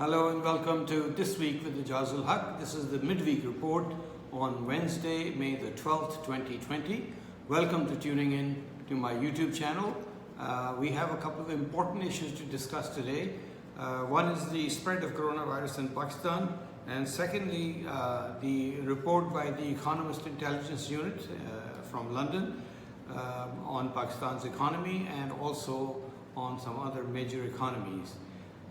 Hello and welcome to This Week with Ajaz Haque. This is the midweek report on Wednesday, May the 12th, 2020. Welcome to tuning in to my YouTube channel. We have a couple of important issues to discuss today. One is the spread of coronavirus in Pakistan, and secondly, the report by the Economist Intelligence Unit from London on Pakistan's economy and also on some other major economies.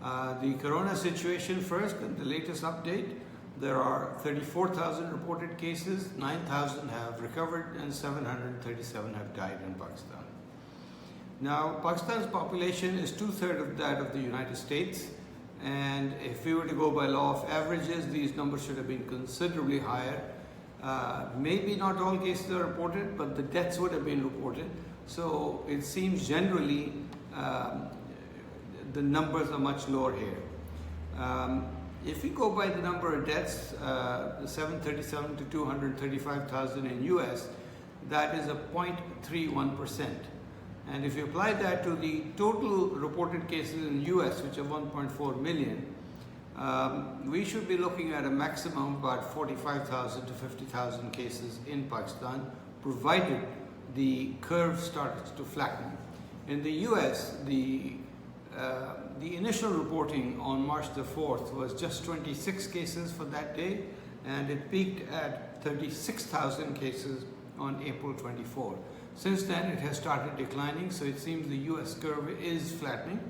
The corona situation first, and the latest update. There are 34,000 reported cases, 9,000 have recovered, and 737 have died in Pakistan. Now, Pakistan's population is two-thirds of that of the United States, and if we were to go by law of averages, these numbers should have been considerably higher. Maybe not all cases are reported, but the deaths would have been reported. So it seems generally the numbers are much lower here. If we go by the number of deaths, 737 to 235,000 in US, that is a 0.31%. And if you apply that to the total reported cases in US, which are 1.4 million, we should be looking at a maximum of about 45,000 to 50,000 cases in Pakistan, provided the curve starts to flatten. In the US, the initial reporting on March the 4th was just 26 cases for that day, and it peaked at 36,000 cases on April 24. Since then, it has started declining, so it seems the US curve is flattening.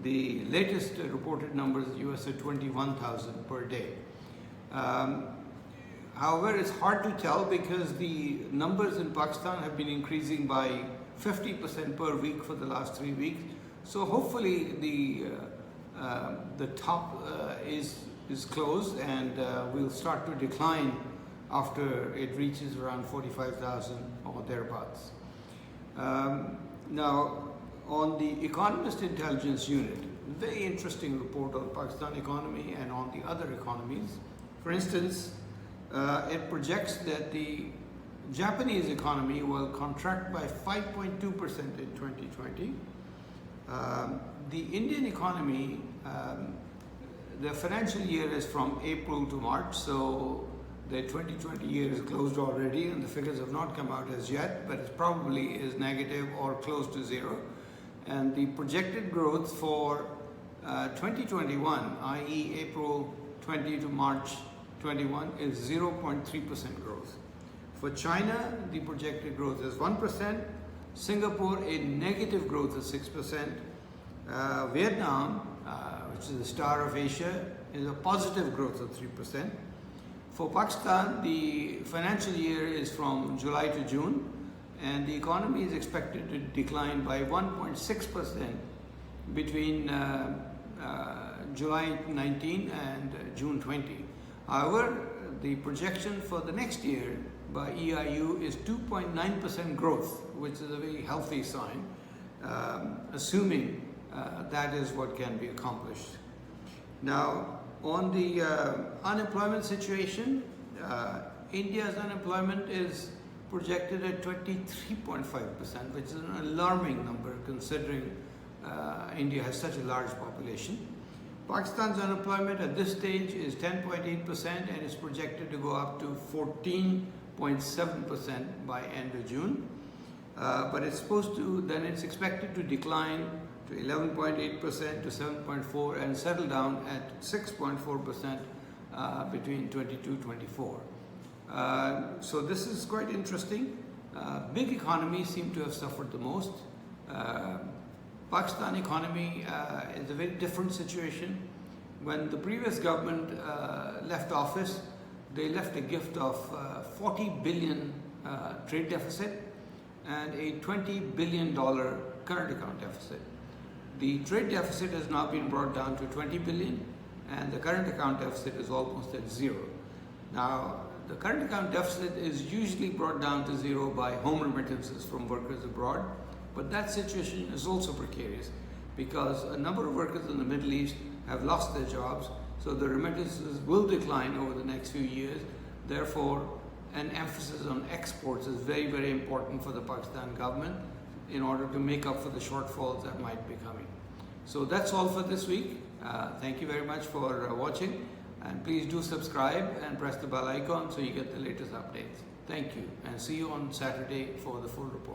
The latest reported numbers in the US are 21,000 per day. However, it's hard to tell because the numbers in Pakistan have been increasing by 50% per week for the last 3 weeks. So hopefully the top is closed, and will start to decline after it reaches around 45,000 or thereabouts. Now, on the Economist Intelligence Unit, very interesting report on the Pakistan economy and on the other economies. For instance, it projects that the Japanese economy will contract by 5.2% in 2020. The Indian economy, the financial year is from April to March, so the 2020 year is closed already, and the figures have not come out as yet, but it probably is negative or close to zero. And the projected growth for 2021, i.e. April 20 to March 21, is 0.3% growth. For China, the projected growth is 1%. Singapore, a negative growth of 6%. Vietnam, which is the star of Asia, is a positive growth of 3%. For Pakistan, the financial year is from July to June, and the economy is expected to decline by 1.6% between July 19 and June 20. However, the projection for the next year by EIU is 2.9% growth, which is a very healthy sign, assuming that is what can be accomplished. Now, on the unemployment situation, India's unemployment is projected at 23.5%, which is an alarming number considering India has such a large population. Pakistan's unemployment at this stage is 10.8% and is projected to go up to 14.7% by end of June. But it's expected to decline to 11.8% to 7.4% and settle down at 6.4% between 22-24. So this is quite interesting. Big economies seem to have suffered the most. Pakistan economy is a very different situation. When the previous government left office, they left a gift of 40 billion trade deficit and a $20 billion current account deficit. The trade deficit has now been brought down to 20 billion, and the current account deficit is almost at zero. Now, the current account deficit is usually brought down to zero by home remittances from workers abroad, but that situation is also precarious because a number of workers in the Middle East have lost their jobs, so the remittances will decline over the next few years. Therefore, an emphasis on exports is very, very important for the Pakistan government in order to make up for the shortfalls that might be coming. So that's all for this week. Thank you very much for watching, and please do subscribe and press the bell icon so you get the latest updates. Thank you, and see you on Saturday for the full report.